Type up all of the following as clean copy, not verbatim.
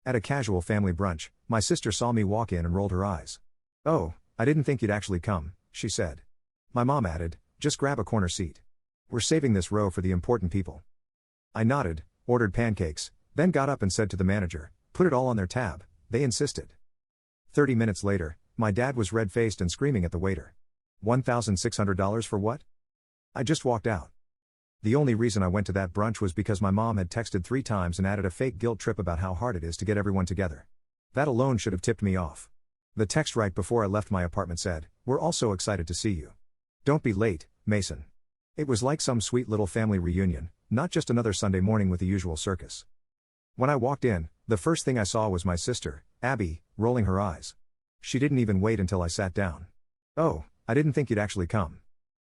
At a casual family brunch, my sister saw me walk in and rolled her eyes. "Oh, I didn't think you'd actually come," she said. My mom added, "Just grab a corner seat. We're saving this row for the important people." I nodded, ordered pancakes, then got up and said to the manager, "Put it all on their tab." They insisted. 30 minutes later, my dad was red-faced and screaming at the waiter. $1,600 for what? I just walked out. The only reason I went to that brunch was because my mom had texted 3 times and added a fake guilt trip about how hard it is to get everyone together. That alone should have tipped me off. The text right before I left my apartment said, "We're all so excited to see you. Don't be late, Mason." It was like some sweet little family reunion, not just another Sunday morning with the usual circus. When I walked in, the first thing I saw was my sister, Abby, rolling her eyes. She didn't even wait until I sat down. "Oh, I didn't think you'd actually come."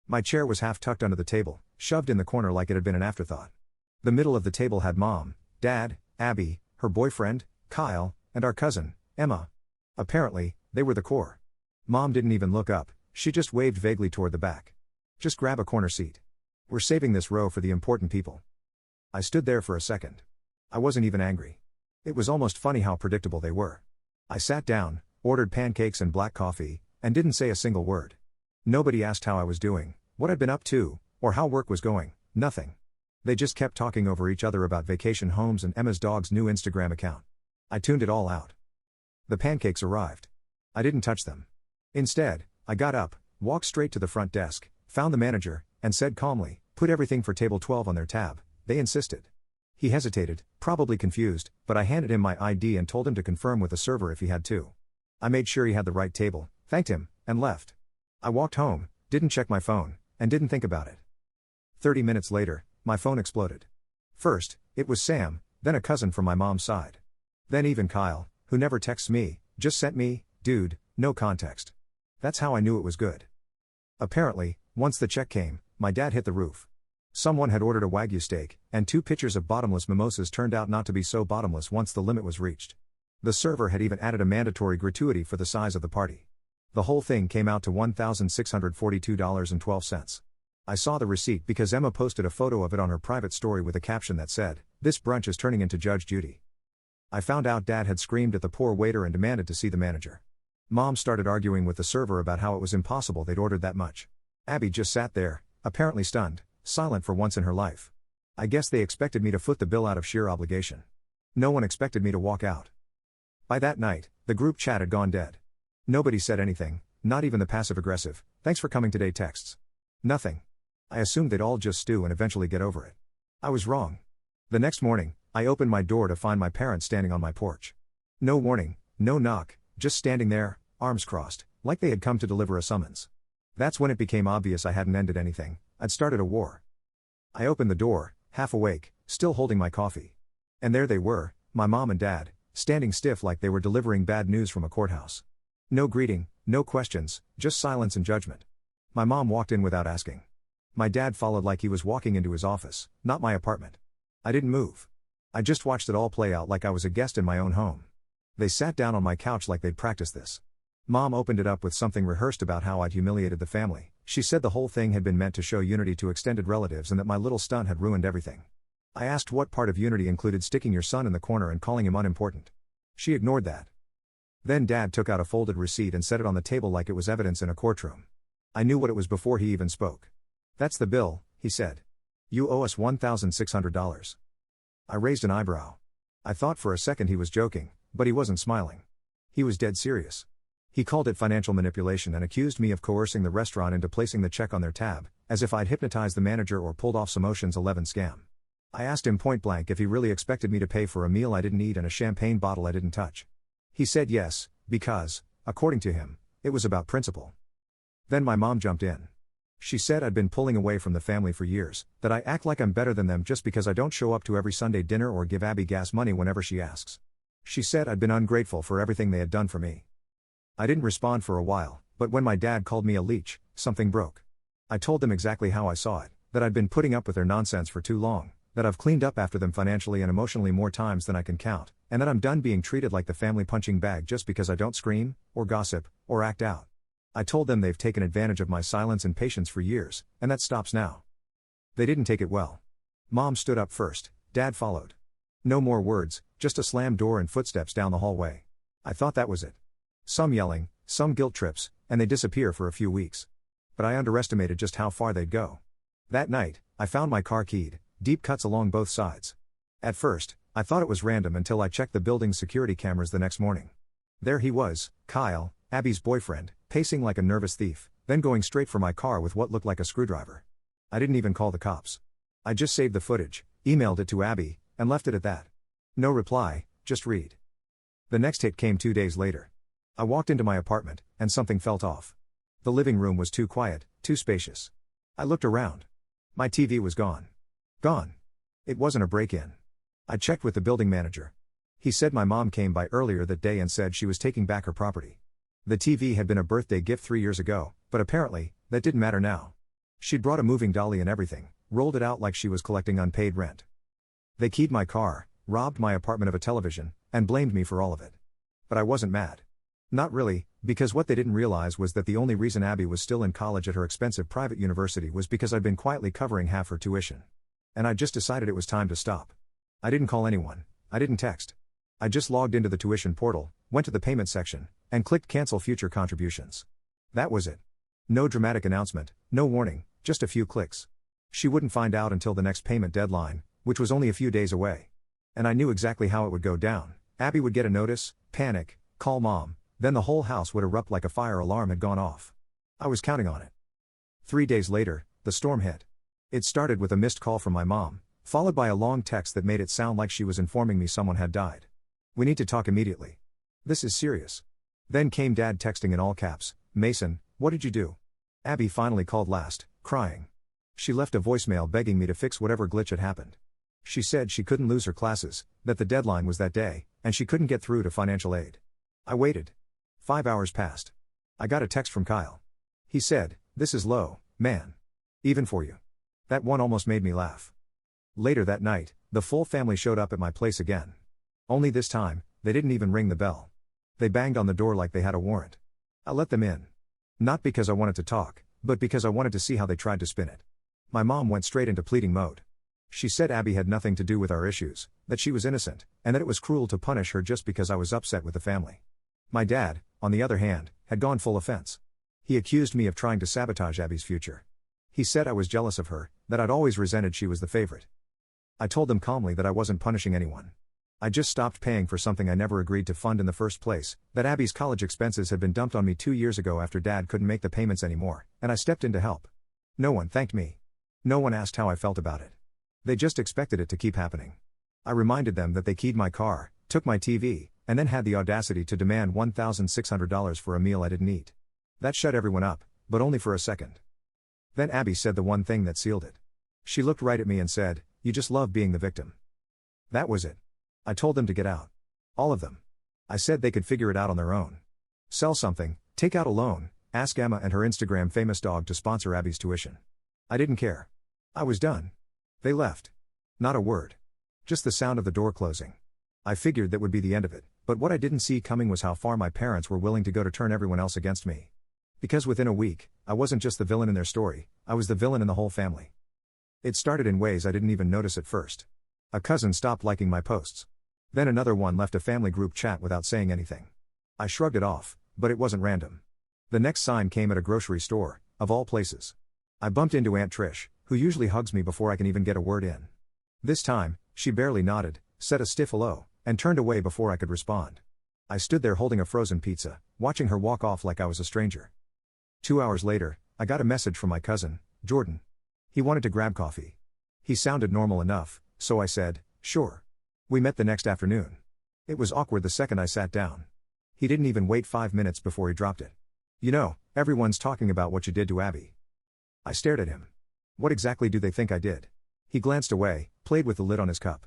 My chair was half tucked under the table, shoved in the corner like it had been an afterthought. The middle of the table had Mom, Dad, Abby, her boyfriend, Kyle, and our cousin, Emma. Apparently, they were the core. Mom didn't even look up, she just waved vaguely toward the back. "Just grab a corner seat. We're saving this row for the important people." I stood there for a second. I wasn't even angry. It was almost funny how predictable they were. I sat down, ordered pancakes and black coffee, and didn't say a single word. Nobody asked how I was doing, what I'd been up to, or how work was going, nothing. They just kept talking over each other about vacation homes and Emma's dog's new Instagram account. I tuned it all out. The pancakes arrived. I didn't touch them. Instead, I got up, walked straight to the front desk, found the manager, and said calmly, "Put everything for table 12 on their tab." They insisted. He hesitated, probably confused, but I handed him my ID and told him to confirm with the server if he had to. I made sure he had the right table, thanked him, and left. I walked home, didn't check my phone, and didn't think about it. 30 minutes later, my phone exploded. First, it was Sam, then a cousin from my mom's side. Then even Kyle, who never texts me, just sent me, "Dude, no context." That's how I knew it was good. Apparently, once the check came, my dad hit the roof. Someone had ordered a Wagyu steak, and 2 pitchers of bottomless mimosas turned out not to be so bottomless once the limit was reached. The server had even added a mandatory gratuity for the size of the party. The whole thing came out to $1,642.12. I saw the receipt because Emma posted a photo of it on her private story with a caption that said, "This brunch is turning into Judge Judy." I found out Dad had screamed at the poor waiter and demanded to see the manager. Mom started arguing with the server about how it was impossible they'd ordered that much. Abby just sat there, apparently stunned, silent for once in her life. I guess they expected me to foot the bill out of sheer obligation. No one expected me to walk out. By that night, the group chat had gone dead. Nobody said anything, not even the passive-aggressive, "Thanks for coming today" texts. Nothing. I assumed they'd all just stew and eventually get over it. I was wrong. The next morning, I opened my door to find my parents standing on my porch. No warning, no knock, just standing there, arms crossed, like they had come to deliver a summons. That's when it became obvious I hadn't ended anything, I'd started a war. I opened the door, half awake, still holding my coffee. And there they were, my mom and dad, standing stiff like they were delivering bad news from a courthouse. No greeting, no questions, just silence and judgment. My mom walked in without asking. My dad followed like he was walking into his office, not my apartment. I didn't move. I just watched it all play out like I was a guest in my own home. They sat down on my couch like they'd practiced this. Mom opened it up with something rehearsed about how I'd humiliated the family. She said the whole thing had been meant to show unity to extended relatives and that my little stunt had ruined everything. I asked what part of unity included sticking your son in the corner and calling him unimportant. She ignored that. Then Dad took out a folded receipt and set it on the table like it was evidence in a courtroom. I knew what it was before he even spoke. "That's the bill," he said. "You owe us $1,600. I raised an eyebrow. I thought for a second he was joking, but he wasn't smiling. He was dead serious. He called it financial manipulation and accused me of coercing the restaurant into placing the check on their tab, as if I'd hypnotized the manager or pulled off some Ocean's 11 scam. I asked him point blank if he really expected me to pay for a meal I didn't eat and a champagne bottle I didn't touch. He said yes, because, according to him, it was about principle. Then my mom jumped in. She said I'd been pulling away from the family for years, that I act like I'm better than them just because I don't show up to every Sunday dinner or give Abby gas money whenever she asks. She said I'd been ungrateful for everything they had done for me. I didn't respond for a while, but when my dad called me a leech, something broke. I told them exactly how I saw it, that I'd been putting up with their nonsense for too long, that I've cleaned up after them financially and emotionally more times than I can count, and that I'm done being treated like the family punching bag just because I don't scream, or gossip, or act out. I told them they've taken advantage of my silence and patience for years, and that stops now. They didn't take it well. Mom stood up first, Dad followed. No more words, Just a slammed door and footsteps down the hallway. I thought that was it. Some yelling, some guilt trips, and they disappear for a few weeks. But I underestimated just how far they'd go. That night, I found my car keyed, deep cuts along both sides. At first, I thought it was random until I checked the building's security cameras the next morning. There he was, Kyle, Abby's boyfriend, pacing like a nervous thief, then going straight for my car with what looked like a screwdriver. I didn't even call the cops. I just saved the footage, emailed it to Abby, and left it at that. No reply, just read. The next hit came 2 days later. I walked into my apartment, and something felt off. The living room was too quiet, too spacious. I looked around. My TV was gone. Gone. It wasn't a break-in. I checked with the building manager. He said my mom came by earlier that day and said she was taking back her property. The TV had been a birthday gift 3 years ago, but apparently, that didn't matter now. She'd brought a moving dolly and everything, rolled it out like she was collecting unpaid rent. They keyed my car, robbed my apartment of a television, and blamed me for all of it. But I wasn't mad. Not really, because what they didn't realize was that the only reason Abby was still in college at her expensive private university was because I'd been quietly covering half her tuition. And I just decided it was time to stop. I didn't call anyone, I didn't text. I just logged into the tuition portal, went to the payment section, and clicked cancel future contributions. That was it. No dramatic announcement, no warning, just a few clicks. She wouldn't find out until the next payment deadline, which was only a few days away. And I knew exactly how it would go down. Abby would get a notice, panic, call mom, then the whole house would erupt like a fire alarm had gone off. I was counting on it. 3 days later, the storm hit. It started with a missed call from my mom, followed by a long text that made it sound like she was informing me someone had died. We need to talk immediately. This is serious. Then came Dad texting in all caps, Mason, what did you do? Abby finally called last, crying. She left a voicemail begging me to fix whatever glitch had happened. She said she couldn't lose her classes, that the deadline was that day, and she couldn't get through to financial aid. I waited. 5 hours passed. I got a text from Kyle. He said, this is low, man. Even for you. That one almost made me laugh. Later that night, the full family showed up at my place again. Only this time, they didn't even ring the bell. They banged on the door like they had a warrant. I let them in. Not because I wanted to talk, but because I wanted to see how they tried to spin it. My mom went straight into pleading mode. She said Abby had nothing to do with our issues, that she was innocent, and that it was cruel to punish her just because I was upset with the family. My dad, on the other hand, had gone full offense. He accused me of trying to sabotage Abby's future. He said I was jealous of her, that I'd always resented she was the favorite. I told them calmly that I wasn't punishing anyone. I just stopped paying for something I never agreed to fund in the first place, that Abby's college expenses had been dumped on me 2 years ago after Dad couldn't make the payments anymore, and I stepped in to help. No one thanked me. No one asked how I felt about it. They just expected it to keep happening. I reminded them that they keyed my car, took my TV, and then had the audacity to demand $1,600 for a meal I didn't eat. That shut everyone up, but only for a second. Then Abby said the one thing that sealed it. She looked right at me and said, "You just love being the victim." That was it. I told them to get out. All of them. I said they could figure it out on their own. Sell something, take out a loan, ask Emma and her Instagram famous dog to sponsor Abby's tuition. I didn't care. I was done. They left. Not a word. Just the sound of the door closing. I figured that would be the end of it, but what I didn't see coming was how far my parents were willing to go to turn everyone else against me. Because within a week, I wasn't just the villain in their story, I was the villain in the whole family. It started in ways I didn't even notice at first. A cousin stopped liking my posts. Then another one left a family group chat without saying anything. I shrugged it off, but it wasn't random. The next sign came at a grocery store, of all places. I bumped into Aunt Trish, who usually hugs me before I can even get a word in. This time, she barely nodded, said a stiff hello, and turned away before I could respond. I stood there holding a frozen pizza, watching her walk off like I was a stranger. 2 hours later, I got a message from my cousin, Jordan. He wanted to grab coffee. He sounded normal enough, so I said, sure. We met the next afternoon. It was awkward the second I sat down. He didn't even wait 5 minutes before he dropped it. You know, everyone's talking about what you did to Abby. I stared at him. What exactly do they think I did? He glanced away, played with the lid on his cup.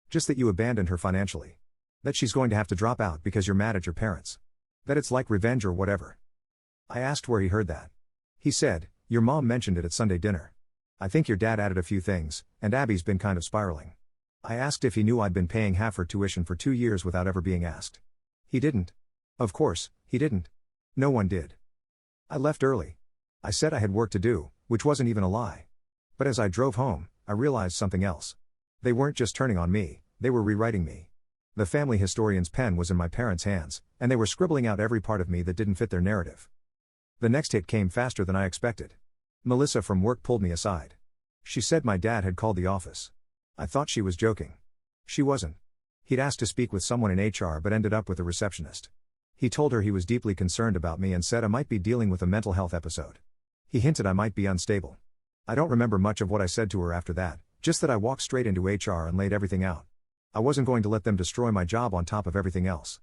Just that you abandoned her financially. That she's going to have to drop out because you're mad at your parents. That it's like revenge or whatever. I asked where he heard that. He said, your mom mentioned it at Sunday dinner. I think your dad added a few things, and Abby's been kind of spiraling. I asked if he knew I'd been paying half her tuition for 2 years without ever being asked. He didn't. Of course, he didn't. No one did. I left early. I said I had work to do, which wasn't even a lie. But as I drove home, I realized something else. They weren't just turning on me, they were rewriting me. The family historian's pen was in my parents' hands, and they were scribbling out every part of me that didn't fit their narrative. The next hit came faster than I expected. Melissa from work pulled me aside. She said my dad had called the office. I thought she was joking. She wasn't. He'd asked to speak with someone in HR but ended up with a receptionist. He told her he was deeply concerned about me and said I might be dealing with a mental health episode. He hinted I might be unstable. I don't remember much of what I said to her after that, just that I walked straight into HR and laid everything out. I wasn't going to let them destroy my job on top of everything else.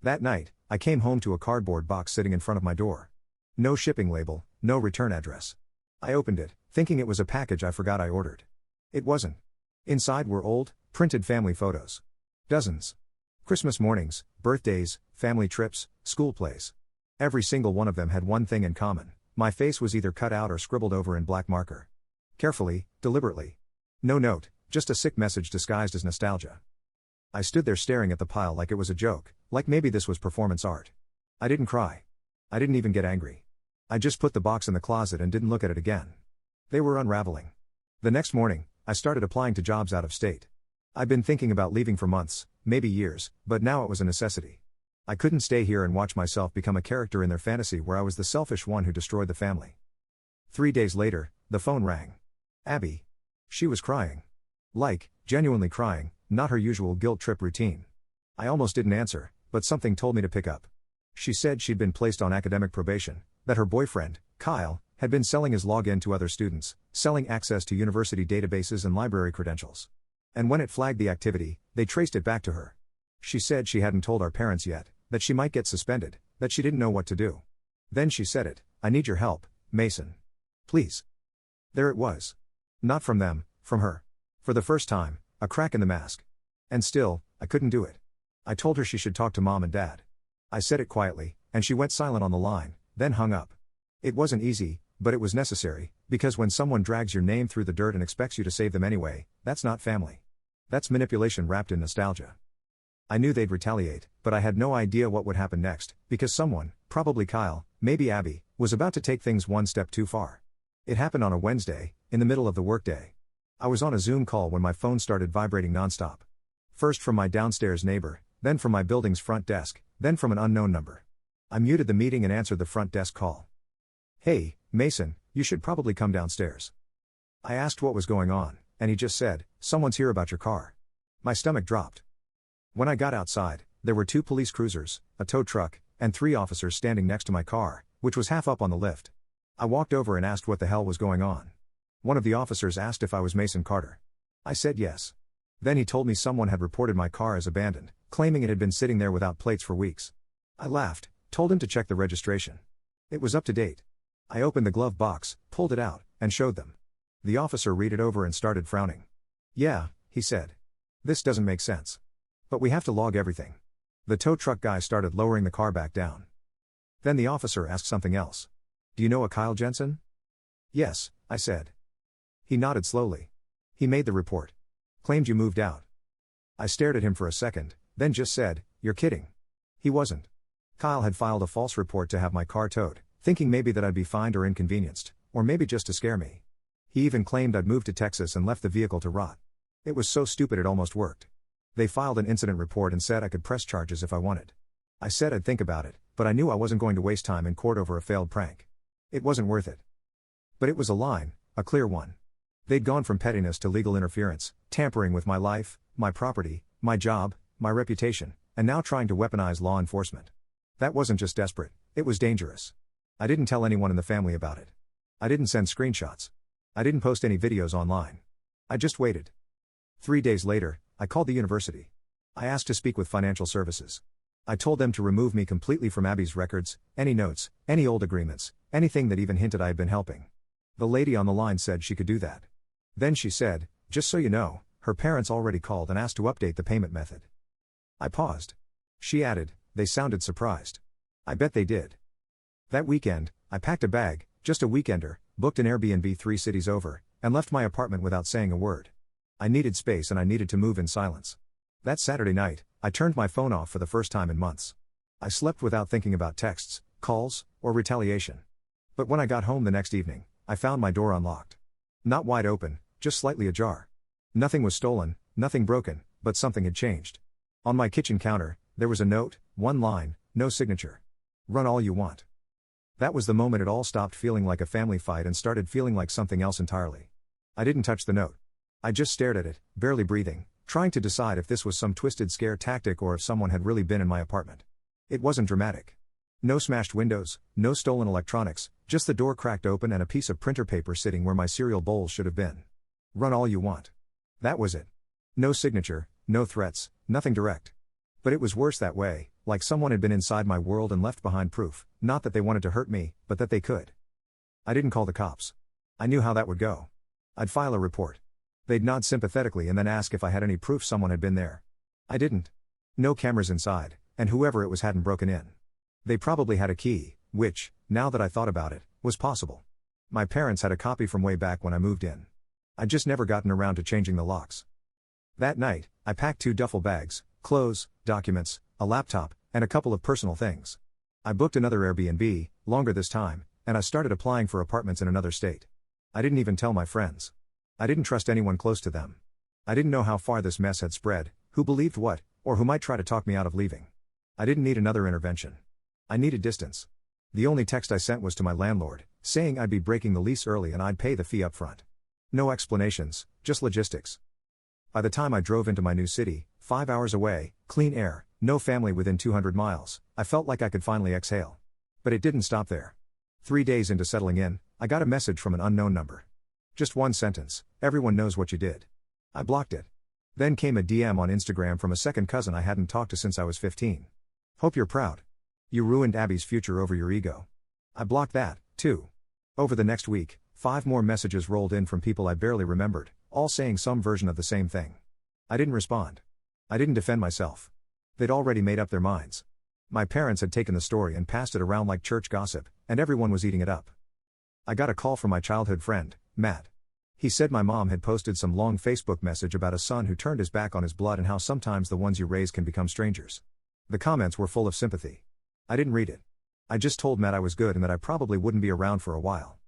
That night, I came home to a cardboard box sitting in front of my door. No shipping label, no return address. I opened it, thinking it was a package I forgot I ordered. It wasn't. Inside were old, printed family photos. Dozens. Christmas mornings, birthdays, family trips, school plays. Every single one of them had one thing in common. My face was either cut out or scribbled over in black marker. Carefully, deliberately. No note, just a sick message disguised as nostalgia. I stood there staring at the pile like it was a joke, like maybe this was performance art. I didn't cry. I didn't even get angry. I just put the box in the closet and didn't look at it again. They were unraveling. The next morning, I started applying to jobs out of state. I'd been thinking about leaving for months, maybe years, but now it was a necessity. I couldn't stay here and watch myself become a character in their fantasy where I was the selfish one who destroyed the family. 3 days later, the phone rang. Abby. She was crying. Like, genuinely crying, not her usual guilt trip routine. I almost didn't answer, but something told me to pick up. She said she'd been placed on academic probation, that her boyfriend, Kyle, had been selling his login to other students, selling access to university databases and library credentials. And when it flagged the activity, they traced it back to her. She said she hadn't told our parents yet, that she might get suspended, that she didn't know what to do. Then she said it, I need your help, Mason. Please. There it was. Not from them, from her. For the first time, a crack in the mask. And still, I couldn't do it. I told her she should talk to mom and dad. I said it quietly, and she went silent on the line, then hung up. It wasn't easy, but it was necessary, because when someone drags your name through the dirt and expects you to save them anyway, that's not family. That's manipulation wrapped in nostalgia. I knew they'd retaliate, but I had no idea what would happen next, because someone, probably Kyle, maybe Abby, was about to take things one step too far. It happened on a Wednesday, in the middle of the workday. I was on a Zoom call when my phone started vibrating nonstop. First from my downstairs neighbor, then from my building's front desk, then from an unknown number. I muted the meeting and answered the front desk call. Hey, Mason, you should probably come downstairs. I asked what was going on, and he just said, someone's here about your car. My stomach dropped. When I got outside, there were 2 police cruisers, a tow truck, and 3 officers standing next to my car, which was half up on the lift. I walked over and asked what the hell was going on. One of the officers asked if I was Mason Carter. I said yes. Then he told me someone had reported my car as abandoned, claiming it had been sitting there without plates for weeks. I laughed, told him to check the registration. It was up to date. I opened the glove box, pulled it out, and showed them. The officer read it over and started frowning. Yeah, he said. This doesn't make sense. But we have to log everything. The tow truck guy started lowering the car back down. Then the officer asked something else. Do you know a Kyle Jensen? Yes, I said. He nodded slowly. He made the report. Claimed you moved out. I stared at him for a second, then just said, you're kidding. He wasn't. Kyle had filed a false report to have my car towed, thinking maybe that I'd be fined or inconvenienced, or maybe just to scare me. He even claimed I'd moved to Texas and left the vehicle to rot. It was so stupid it almost worked. They filed an incident report and said I could press charges if I wanted. I said I'd think about it, but I knew I wasn't going to waste time in court over a failed prank. It wasn't worth it. But it was a line, a clear one. They'd gone from pettiness to legal interference, tampering with my life, my property, my job, my reputation, and now trying to weaponize law enforcement. That wasn't just desperate, it was dangerous. I didn't tell anyone in the family about it. I didn't send screenshots. I didn't post any videos online. I just waited. 3 days later, I called the university. I asked to speak with financial services. I told them to remove me completely from Abby's records, any notes, any old agreements, anything that even hinted I had been helping. The lady on the line said she could do that. Then she said, just so you know, her parents already called and asked to update the payment method. I paused. She added, they sounded surprised. I bet they did. That weekend, I packed a bag, just a weekender, booked an Airbnb 3 cities over, and left my apartment without saying a word. I needed space and I needed to move in silence. That Saturday night, I turned my phone off for the first time in months. I slept without thinking about texts, calls, or retaliation. But when I got home the next evening, I found my door unlocked. Not wide open, just slightly ajar. Nothing was stolen, nothing broken, but something had changed. On my kitchen counter, there was a note, one line, no signature. Run all you want. That was the moment it all stopped feeling like a family fight and started feeling like something else entirely. I didn't touch the note. I just stared at it, barely breathing, trying to decide if this was some twisted scare tactic or if someone had really been in my apartment. It wasn't dramatic. No smashed windows, no stolen electronics, just the door cracked open and a piece of printer paper sitting where my cereal bowls should have been. Run all you want. That was it. No signature, no threats, nothing direct. But it was worse that way, like someone had been inside my world and left behind proof, not that they wanted to hurt me, but that they could. I didn't call the cops. I knew how that would go. I'd file a report. They'd nod sympathetically and then ask if I had any proof someone had been there. I didn't. No cameras inside, and whoever it was hadn't broken in. They probably had a key, which, now that I thought about it, was possible. My parents had a copy from way back when I moved in. I'd just never gotten around to changing the locks. That night, I packed 2 duffel bags, clothes, documents, a laptop, and a couple of personal things. I booked another Airbnb, longer this time, and I started applying for apartments in another state. I didn't even tell my friends. I didn't trust anyone close to them. I didn't know how far this mess had spread, who believed what, or who might try to talk me out of leaving. I didn't need another intervention. I needed distance. The only text I sent was to my landlord, saying I'd be breaking the lease early and I'd pay the fee up front. No explanations, just logistics. By the time I drove into my new city, 5 hours away, clean air, no family within 200 miles, I felt like I could finally exhale. But it didn't stop there. 3 days into settling in, I got a message from an unknown number. Just one sentence, everyone knows what you did. I blocked it. Then came a DM on Instagram from a second cousin I hadn't talked to since I was 15. Hope you're proud. You ruined Abby's future over your ego. I blocked that, too. Over the next week, 5 more messages rolled in from people I barely remembered, all saying some version of the same thing. I didn't respond. I didn't defend myself. They'd already made up their minds. My parents had taken the story and passed it around like church gossip, and everyone was eating it up. I got a call from my childhood friend, Matt. He said my mom had posted some long Facebook message about a son who turned his back on his blood and how sometimes the ones you raise can become strangers. The comments were full of sympathy. I didn't read it. I just told Matt I was good and that I probably wouldn't be around for a while.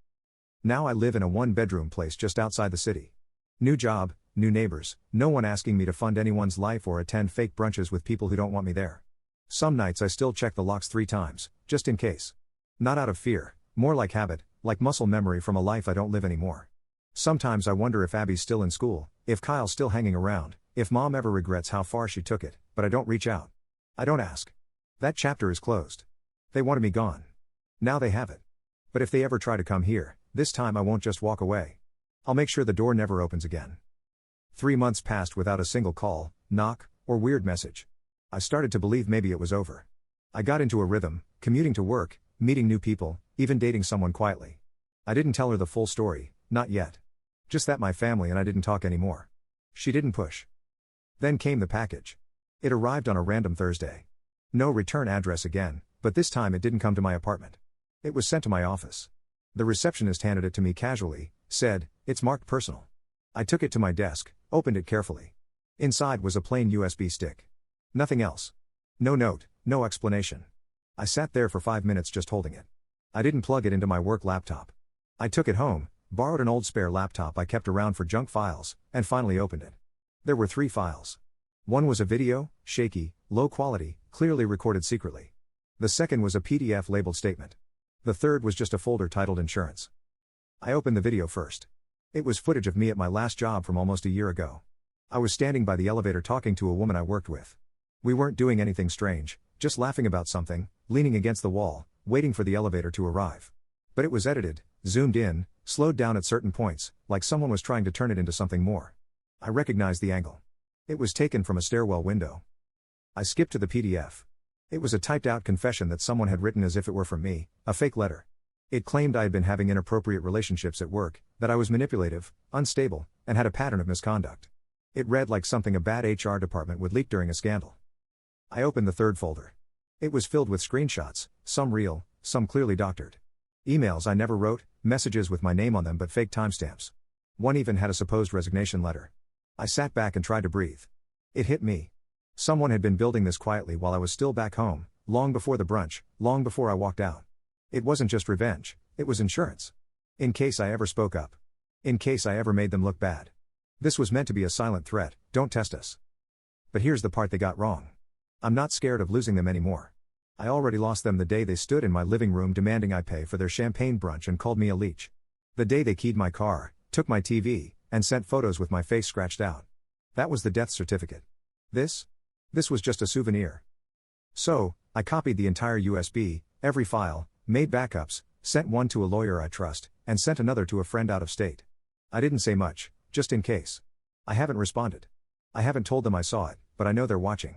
Now I live in a 1-bedroom place just outside the city. New job, new neighbors, no one asking me to fund anyone's life or attend fake brunches with people who don't want me there. Some nights I still check the locks 3 times, just in case. Not out of fear, more like habit, like muscle memory from a life I don't live anymore. Sometimes I wonder if Abby's still in school, if Kyle's still hanging around, if Mom ever regrets how far she took it, but I don't reach out. I don't ask. That chapter is closed. They wanted me gone. Now they have it. But if they ever try to come here, this time I won't just walk away. I'll make sure the door never opens again. 3 months passed without a single call, knock, or weird message. I started to believe maybe it was over. I got into a rhythm, commuting to work, meeting new people, even dating someone quietly. I didn't tell her the full story, not yet. Just that my family and I didn't talk anymore. She didn't push. Then came the package. It arrived on a random Thursday. No return address again, but this time it didn't come to my apartment. It was sent to my office. The receptionist handed it to me casually, said, "It's marked personal." I took it to my desk, opened it carefully. Inside was a plain USB stick. Nothing else. No note, no explanation. I sat there for 5 minutes just holding it. I didn't plug it into my work laptop. I took it home, borrowed an old spare laptop I kept around for junk files, and finally opened it. There were 3 files. One was a video, shaky, low quality, clearly recorded secretly. The second was a PDF labeled statement. The third was just a folder titled Insurance. I opened the video first. It was footage of me at my last job from almost a year ago. I was standing by the elevator talking to a woman I worked with. We weren't doing anything strange, just laughing about something, leaning against the wall, waiting for the elevator to arrive. But it was edited, zoomed in, slowed down at certain points, like someone was trying to turn it into something more. I recognized the angle. It was taken from a stairwell window. I skipped to the PDF. It was a typed-out confession that someone had written as if it were from me, a fake letter. It claimed I had been having inappropriate relationships at work, that I was manipulative, unstable, and had a pattern of misconduct. It read like something a bad HR department would leak during a scandal. I opened the third folder. It was filled with screenshots, some real, some clearly doctored. Emails I never wrote, messages with my name on them but fake timestamps. One even had a supposed resignation letter. I sat back and tried to breathe. It hit me. Someone had been building this quietly while I was still back home, long before the brunch, long before I walked out. It wasn't just revenge, it was insurance. In case I ever spoke up. In case I ever made them look bad. This was meant to be a silent threat, don't test us. But here's the part they got wrong. I'm not scared of losing them anymore. I already lost them the day they stood in my living room demanding I pay for their champagne brunch and called me a leech. The day they keyed my car, took my TV, and sent photos with my face scratched out. That was the death certificate. This was just a souvenir. So, I copied the entire USB, every file, made backups, sent one to a lawyer I trust, and sent another to a friend out of state. I didn't say much, just in case. I haven't responded. I haven't told them I saw it, but I know they're watching.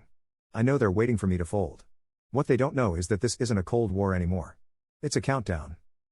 I know they're waiting for me to fold. What they don't know is that this isn't a Cold War anymore. It's a countdown.